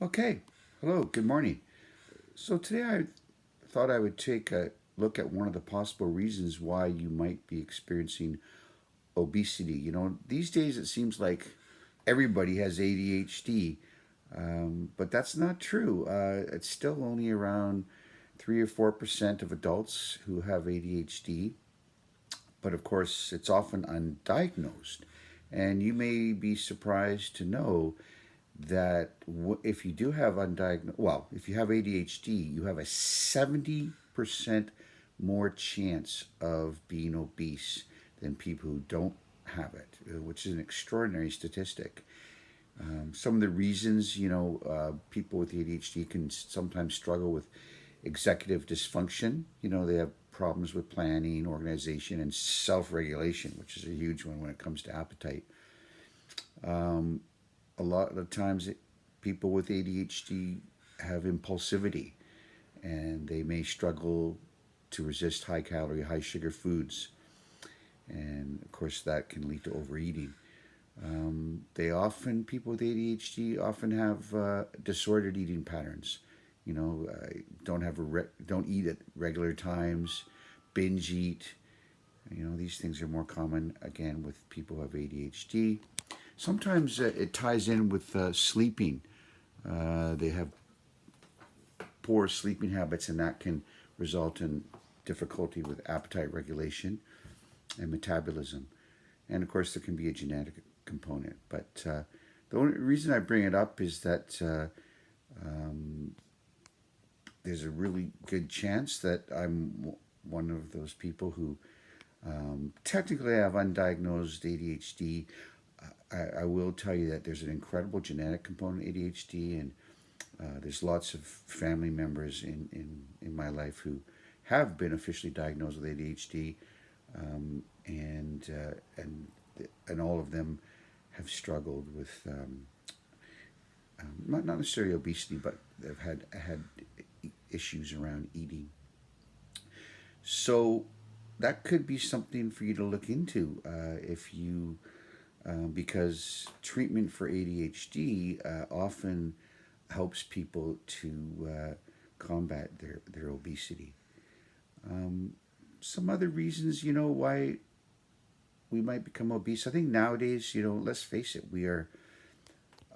Okay, hello, good morning. So today I thought I would take a look at one of the possible reasons why you might be experiencing obesity. These days it seems like everybody has ADHD, but that's not true. It's still only around 3 or 4% of adults who have ADHD, but of course it's often undiagnosed. And you may be surprised to know that if you do have undiagnosed, well, if you have ADHD, you have a 70% more chance of being obese than people who don't have it, which is an extraordinary statistic. Some of the reasons, people with ADHD can sometimes struggle with executive dysfunction. They have problems with planning, organization, and self regulation, which is a huge one when it comes to appetite. Um, a lot of the times, people with ADHD have impulsivity and they may struggle to resist high calorie, high sugar foods. And of course, that can lead to overeating. People with ADHD often have disordered eating patterns. Don't eat at regular times, binge eat. These things are more common again with people who have ADHD. Sometimes it ties in with sleeping. They have poor sleeping habits, and that can result in difficulty with appetite regulation and metabolism. And of course, there can be a genetic component. But the only reason I bring it up is that um, there's a really good chance that I'm one of those people who technically have undiagnosed ADHD. I will tell you that there's an incredible genetic component of ADHD, and there's lots of family members in my life who have been officially diagnosed with ADHD, and all of them have struggled with not necessarily obesity, but they've had issues around eating. So that could be something for you to look into if you because treatment for ADHD often helps people to combat their obesity. Um, some other reasons, why we might become obese. I think nowadays, let's face it,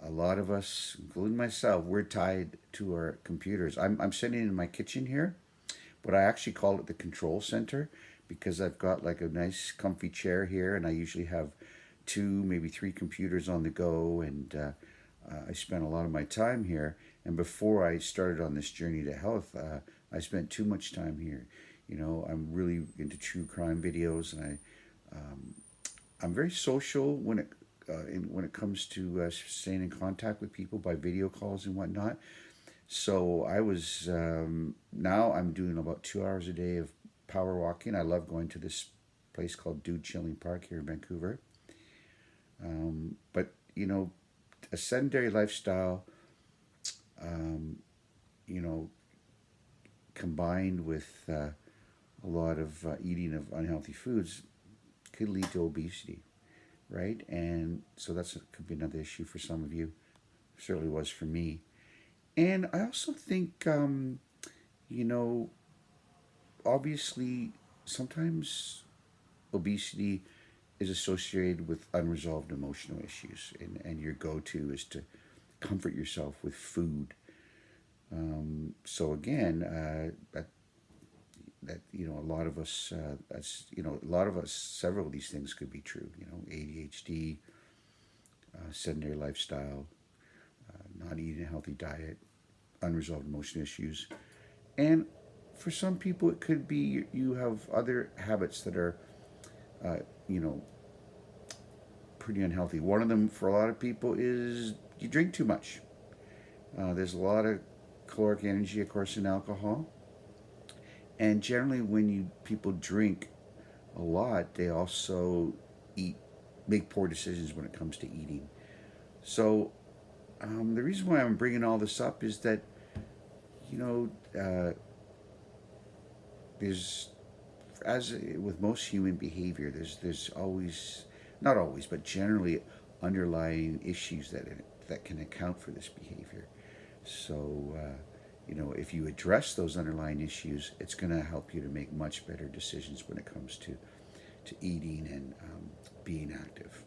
a lot of us, including myself, we're tied to our computers. I'm sitting in my kitchen here, but I actually call it the control center because I've got like a nice comfy chair here, and I usually have two, maybe three computers on the go, and I spent a lot of my time here. And before I started on this journey to health, I spent too much time here. I'm really into true crime videos, and I'm very social when it comes to staying in contact with people by video calls and whatnot. So now I'm doing about 2 hours a day of power walking. I love going to this place called Dude Chilling Park here in Vancouver. But a sedentary lifestyle, um, you know, combined with a lot of eating of unhealthy foods could lead to obesity, right? And so could be another issue for some of you. Certainly was for me. And I also think, you know, obviously sometimes obesity is associated with unresolved emotional issues, and your go-to is to comfort yourself with food. So again, a lot of us, several of these things could be true. ADHD, sedentary lifestyle, not eating a healthy diet, unresolved emotional issues, and for some people it could be you have other habits that are, uh, you know, pretty unhealthy. One of them for a lot of people is you drink too much. There's a lot of caloric energy, of course, in alcohol. And generally, when people drink a lot, they also eat, make poor decisions when it comes to eating. So the reason why I'm bringing all this up is that you know there's as with most human behavior, there's always, not always, but generally underlying issues that can account for this behavior. So, if you address those underlying issues, it's going to help you to make much better decisions when it comes to eating and being active.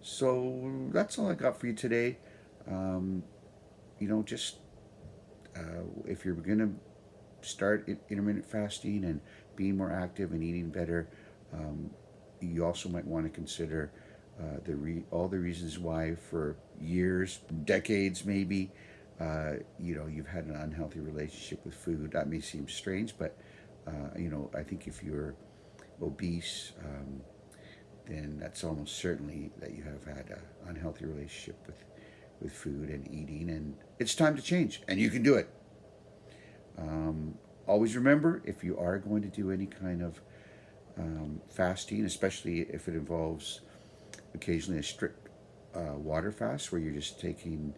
So that's all I got for you today. Um, just if you're going to start intermittent fasting and being more active and eating better, um, you also might want to consider all the reasons why for years, decades maybe, you've had an unhealthy relationship with food. That may seem strange, but I think if you're obese, then that's almost certainly that you have had an unhealthy relationship with food and eating, and it's time to change, and you can do it. Um, Always remember, if you are going to do any kind of fasting, especially if it involves occasionally a strict water fast where you're just taking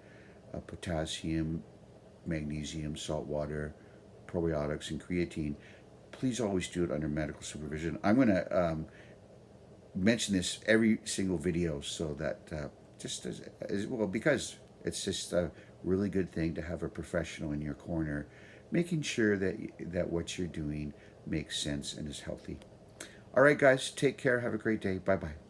potassium, magnesium, salt water, probiotics, and creatine, please always do it under medical supervision. I'm going to mention this every single video so that just as well, because it's just a really good thing to have a professional in your corner making sure that what you're doing makes sense and is healthy. All right, guys, take care. Have a great day. Bye bye.